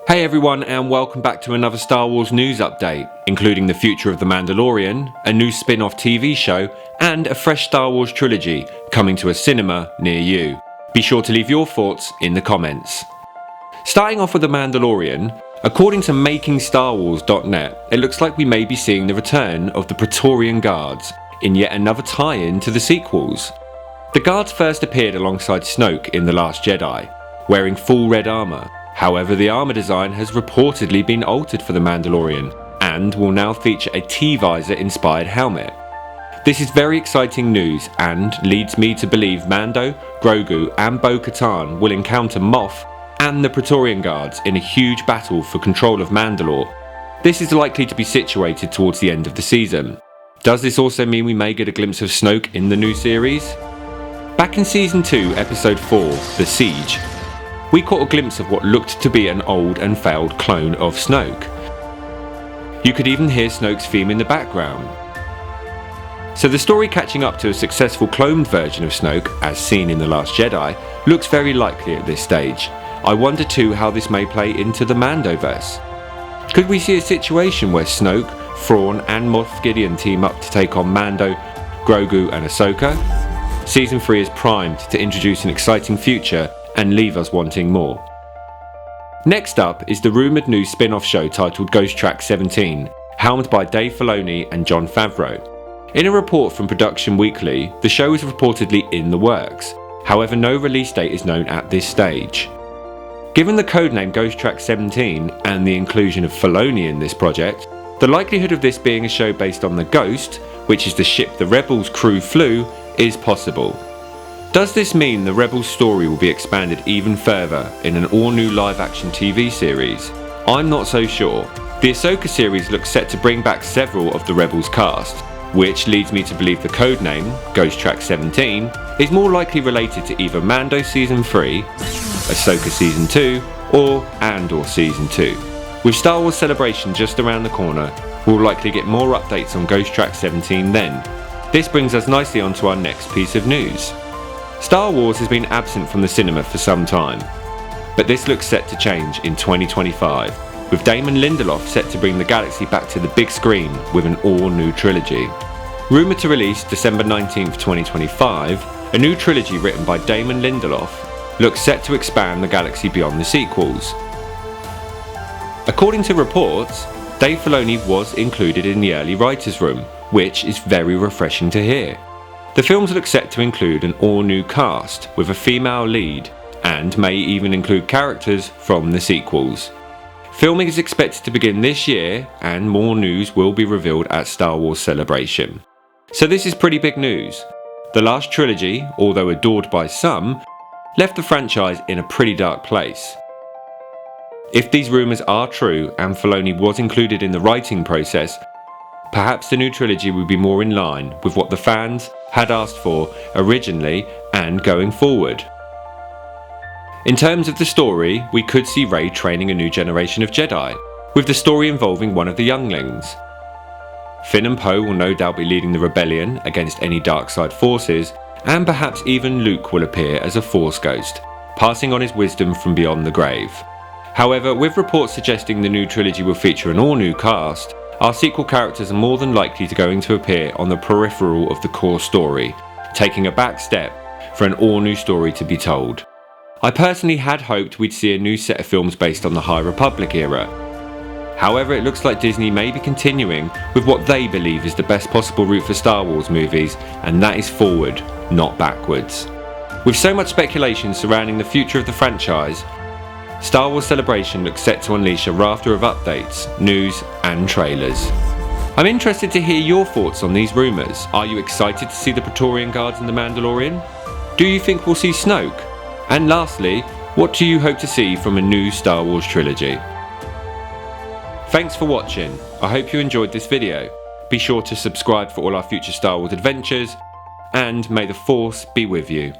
Hey everyone, and welcome back to another Star Wars news update, including the future of The Mandalorian, a new spin-off TV show, and a fresh Star Wars trilogy coming to a cinema near you. Be sure to leave your thoughts in the comments. Starting off with The Mandalorian, according to MakingStarWars.net, it looks like we may be seeing the return of the Praetorian Guards in yet another tie-in to the sequels. The Guards first appeared alongside Snoke in The Last Jedi, wearing full red armour. However, the armour design has reportedly been altered for The Mandalorian and will now feature a T-visor inspired helmet. This is very exciting news and leads me to believe Mando, Grogu and Bo-Katan will encounter Moff and the Praetorian Guards in a huge battle for control of Mandalore. This is likely to be situated towards the end of the season. Does this also mean we may get a glimpse of Snoke in the new series? Back in Season 2, Episode 4, The Siege, we caught a glimpse of what looked to be an old and failed clone of Snoke. You could even hear Snoke's theme in the background. So the story catching up to a successful cloned version of Snoke, as seen in The Last Jedi, looks very likely at this stage. I wonder too how this may play into the Mandoverse. Could we see a situation where Snoke, Thrawn and Moff Gideon team up to take on Mando, Grogu and Ahsoka? Season 3 is primed to introduce an exciting future and leave us wanting more. Next up is the rumoured new spin-off show titled Ghost Track 17, helmed by Dave Filoni and Jon Favreau. In a report from Production Weekly, the show is reportedly in the works, however no release date is known at this stage. Given the codename Ghost Track 17 and the inclusion of Filoni in this project, the likelihood of this being a show based on the Ghost, which is the ship the Rebels crew flew, is possible. Does this mean the Rebels story will be expanded even further in an all-new live-action TV series? I'm not so sure. The Ahsoka series looks set to bring back several of the Rebels cast, which leads me to believe the codename, Ghost Track 17, is more likely related to either Mando Season 3, Ahsoka Season 2, or Andor Season 2. With Star Wars Celebration just around the corner, we'll likely get more updates on Ghost Track 17 then. This brings us nicely onto our next piece of news. Star Wars has been absent from the cinema for some time, but this looks set to change in 2025, with Damon Lindelof set to bring the galaxy back to the big screen with an all-new trilogy. Rumoured to release December 19th, 2025, a new trilogy written by Damon Lindelof looks set to expand the galaxy beyond the sequels. According to reports, Dave Filoni was included in the early writers' room, which is very refreshing to hear. The films look set to include an all-new cast with a female lead and may even include characters from the sequels. Filming is expected to begin this year and more news will be revealed at Star Wars Celebration. So this is pretty big news. The last trilogy, although adored by some, left the franchise in a pretty dark place. If these rumours are true and Filoni was included in the writing process, perhaps the new trilogy will be more in line with what the fans had asked for originally and going forward. In terms of the story, we could see Rey training a new generation of Jedi, with the story involving one of the younglings. Finn and Poe will no doubt be leading the rebellion against any dark side forces, and perhaps even Luke will appear as a Force ghost, passing on his wisdom from beyond the grave. However, with reports suggesting the new trilogy will feature an all-new cast, our sequel characters are more than likely going to appear on the peripheral of the core story, taking a back step for an all-new story to be told. I personally had hoped we'd see a new set of films based on the High Republic era. However, it looks like Disney may be continuing with what they believe is the best possible route for Star Wars movies, and that is forward, not backwards. With so much speculation surrounding the future of the franchise, Star Wars Celebration looks set to unleash a rafter of updates, news and trailers. I'm interested to hear your thoughts on these rumours. Are you excited to see the Praetorian Guards in The Mandalorian? Do you think we'll see Snoke? And lastly, what do you hope to see from a new Star Wars trilogy? Thanks for watching. I hope you enjoyed this video. Be sure to subscribe for all our future Star Wars adventures, and may the Force be with you.